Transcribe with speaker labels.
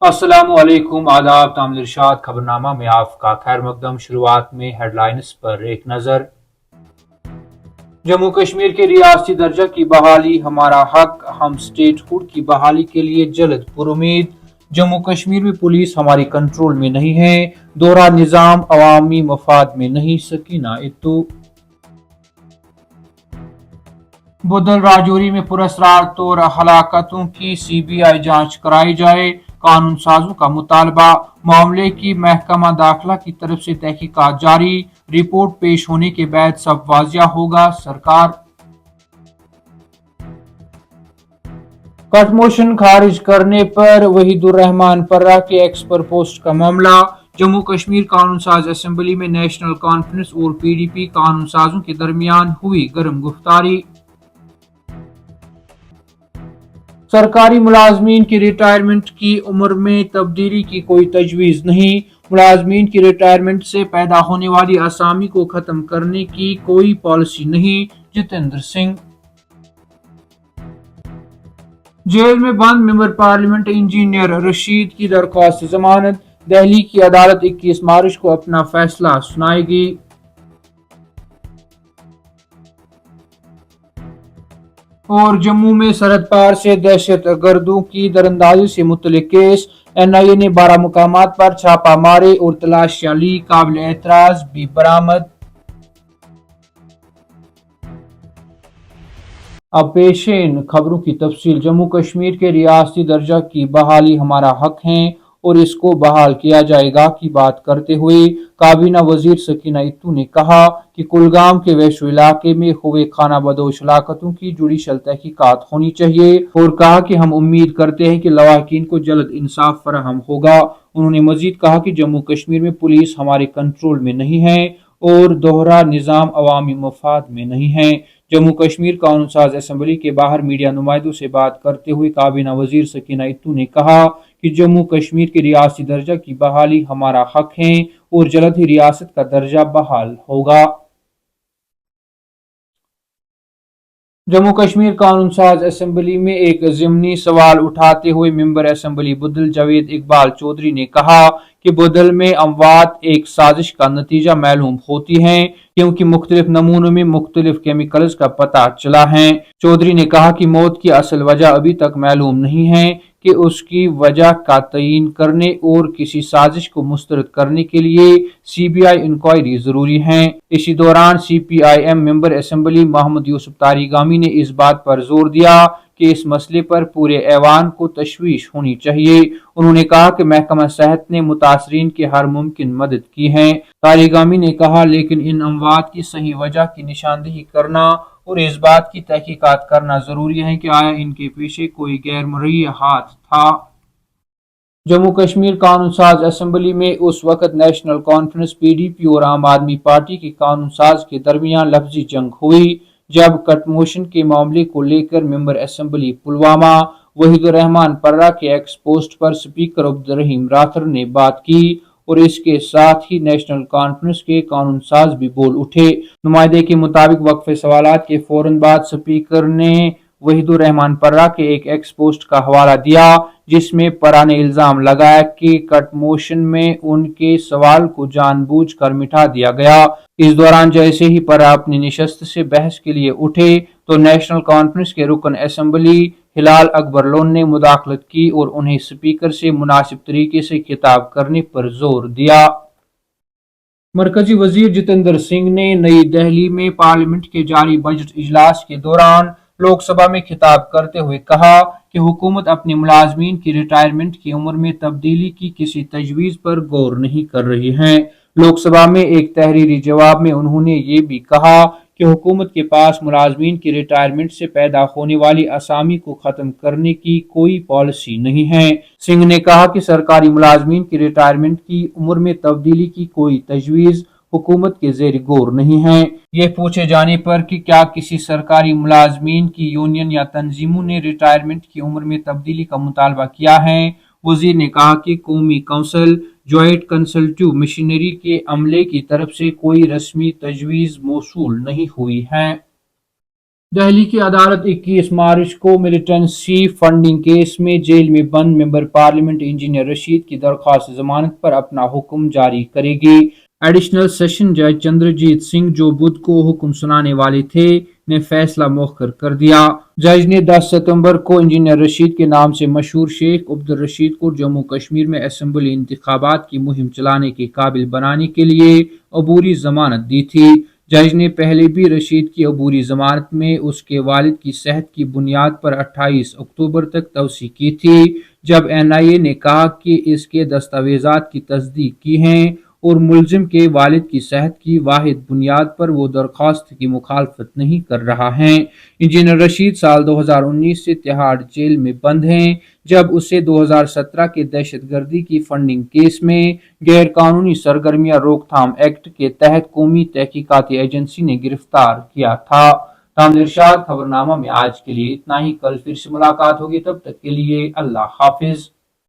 Speaker 1: अस्सलामुअलैकुम आदाब तामिल इरशाद खबरनामा में आपका खैर मकदम। शुरुआत में हेडलाइंस पर एक नजर। जम्मू कश्मीर के रियासती दर्जा की बहाली हमारा हक, हम स्टेट हुड की बहाली के लिए जल्द पुरुमीद। जम्मू कश्मीर में पुलिस हमारी कंट्रोल में नहीं है, दोहरा निजाम अवामी मफाद में नहीं। सकीना इत्तू। बुदल राजौरी में पुरस्कार तौर हलाकतों की सीबीआई जांच कराई जाए, कानून साजों का मुतालबा। मामले की महकमा दाखिला की तरफ से तहकीकात जारी, रिपोर्ट पेश होने के बाद सब वाजिया होगा। सरकार कट मोशन खारिज करने पर वहीदुर रहमान पर्रा के एक्स पर पोस्ट का मामला। जम्मू कश्मीर कानून साज असेंबली में नेशनल कॉन्फ्रेंस और पीडीपी कानून साजों के दरमियान हुई गर्म गुफ्तारी। सरकारी मुलाजमीन की रिटायरमेंट की उम्र में तब्दीली की कोई तजवीज़ नहीं। मुलाजमीन की रिटायरमेंट से पैदा होने वाली आसामी को खत्म करने की कोई पॉलिसी नहीं। जितेंद्र सिंह। जेल में बंद मेंबर पार्लियामेंट इंजीनियर रशीद की दरख्वास्त जमानत। दिल्ली की अदालत 21 मार्च को अपना फैसला सुनाएगी। और जम्मू में सरहद पार से दहशत गर्दों की दरअंदाजी से मुतल्लिक केस। एनआईए ने 12 मुकामात पर छापा मारे और तलाशियां ली, काबिल एतराज भी बरामद। अब पेश है इन खबरों की तफसील। जम्मू कश्मीर के रियासती दर्जा की बहाली हमारा हक है और इसको बहाल किया जाएगा की बात करते हुए काबीना वजीर सकीना इत्तू ने कहा कि कुलगाम के वैश्व इलाके में हुए खाना बदोश हलाकतों की जुडिशल तहकीकात होनी चाहिए और कहा कि हम उम्मीद करते हैं कि लवाहिकीन को जल्द इंसाफ फराहम होगा। उन्होंने मजीद कहा कि जम्मू कश्मीर में पुलिस हमारे कंट्रोल में नहीं है और दोहरा निजाम अवामी मफाद में नहीं है। जम्मू कश्मीर कानून साज असेंबली के बाहर मीडिया नुमाइंदों से बात करते हुए काबीना वजीर सकीना इत्तू ने कहा कि जम्मू कश्मीर के रियासती दर्जा की बहाली हमारा हक है और जल्द ही रियासत का दर्जा बहाल होगा। जम्मू कश्मीर कानून साज असेंबली में एक ज़िमनी सवाल उठाते हुए मेंबर असेंबली बुदल जावेद इकबाल चौधरी ने कहा कि बुदल में अमवात एक साजिश का नतीजा मालूम होती हैं क्योंकि मुख्तलिफ नमूनों में मुख्तलिफ केमिकल्स का पता चला है। चौधरी ने कहा कि मौत की असल वजह अभी तक मालूम नहीं है कि उसकी वजह का तयीन करने और किसी साजिश को मुस्तरद करने के लिए सीबीआई इंक्वायरी जरूरी है। इसी दौरान CPIM member assembly Mohammad Yusuf Tarigami ने इस बात पर जोर दिया कि इस मसले पर पूरे ऐवान को तशवीश होनी चाहिए। उन्होंने कहा कि महकमा सेहत ने मुतासरीन की हर मुमकिन मदद की है। तारिगामी ने कहा लेकिन इन अमवात की सही वजह की निशानदेही करना और इस बात की तहकीकात करना जरूरी है कि आया इनके पीछे कोई गैर मर्ई हाथ था। जम्मू कश्मीर कानून साज असेंबली में उस वक्त नेशनल कॉन्फ्रेंस पीडीपी और आम आदमी पार्टी के कानून साज के दरमियान लफ्जी जंग हुई जब कट मोशन के मामले को लेकर मेंबर असेंबली पुलवामा वहीदुर रहमान पर्रा के एक्स पोस्ट पर स्पीकर अब्दुल रहीम राठौर ने बात की और इसके साथ ही नेशनल कॉन्फ्रेंस के कानून साज भी बोल उठे। नुमाइंदे के मुताबिक वक्फे सवालात के फौरन बाद स्पीकर ने वहीदुर रहमान पर्रा के एक एक्स पोस्ट का हवाला दिया जिसमें पर्रा ने इल्जाम लगाया कि कट मोशन में उनके सवाल को जानबूझकर मिटा दिया गया। इस दौरान जैसे ही पर्रा अपनी निशस्त से बहस के लिए उठे तो नेशनल कॉन्फ्रेंस के रुकन असेंबली हिलाल अकबर लोन ने मुदाखलत की और उन्हें स्पीकर से मुनासिब तरीके से खिताब करने पर जोर दिया। मरकजी वजीर जितेंद्र सिंह ने नई दिल्ली में पार्लियामेंट के जारी बजट इजलास के दौरान लोकसभा में खिताब करते हुए कहा कि हुकूमत अपने मुलाजमीन की रिटायरमेंट की उम्र में तब्दीली की किसी तजवीज़ पर गौर नहीं कर रही है। लोकसभा में एक तहरीरी जवाब में उन्होंने ये भी कहा कि हुकूमत के पास मुलाजमीन की रिटायरमेंट से पैदा होने वाली आसामी को खत्म करने की कोई पॉलिसी नहीं है। सिंह ने कहा कि सरकारी मुलाजमीन की रिटायरमेंट की उम्र में तब्दीली की कोई तजवीज़ हुकूमत के ज़ेर गौर नहीं है। ये पूछे जाने पर कि क्या किसी सरकारी मुलाजमीन की यूनियन या तंजीमों ने रिटायरमेंट की उम्र में तब्दीली का मुतालबा किया है, वजीर ने कहा कि कौमी काउंसिल जॉइंट कंसल्टिव मशीनरी के अमले की तरफ से कोई रस्मी तजवीज़ मौसूल नहीं हुई है। دہلی کی عدالت 21 مارچ کو ملیٹنسی فنڈنگ کیس میں جیل میں بند ممبر پارلیمنٹ انجینئر رشید کی درخواست ضمانت پر اپنا حکم جاری کرے گی۔ ایڈیشنل سیشن جج چندرجیت سنگھ، جو بدھ کو حکم سنانے والے تھے، نے فیصلہ مؤخر کر دیا۔ جج نے 10 ستمبر کو انجینئر رشید کے نام سے مشہور شیخ عبدالرشید کو جموں کشمیر میں اسمبلی انتخابات کی مہم چلانے کے قابل بنانے کے لیے عبوری ضمانت دی تھی۔ جج نے پہلے بھی رشید کی عبوری ضمانت میں اس کے والد کی صحت کی بنیاد پر 28 اکتوبر تک توسیع کی تھی، جب این آئی اے نے کہا کہ اس کے دستاویزات کی تصدیق کی ہے اور ملزم کے والد کی صحت کی واحد بنیاد پر وہ درخواست کی مخالفت نہیں کر رہا ہے۔ انجینئر رشید سال 2019 سے تہاڑ جیل میں بند ہیں، جب اسے 2017 کے دہشت گردی کی فنڈنگ کیس میں غیر قانونی سرگرمیاں روک تھام ایکٹ کے تحت قومی تحقیقاتی ایجنسی نے گرفتار کیا تھا۔ تامل ارشاد خبر نامہ میں آج کے لیے اتنا ہی۔ کل پھر سے ملاقات ہوگی، تب تک کے لیے اللہ حافظ۔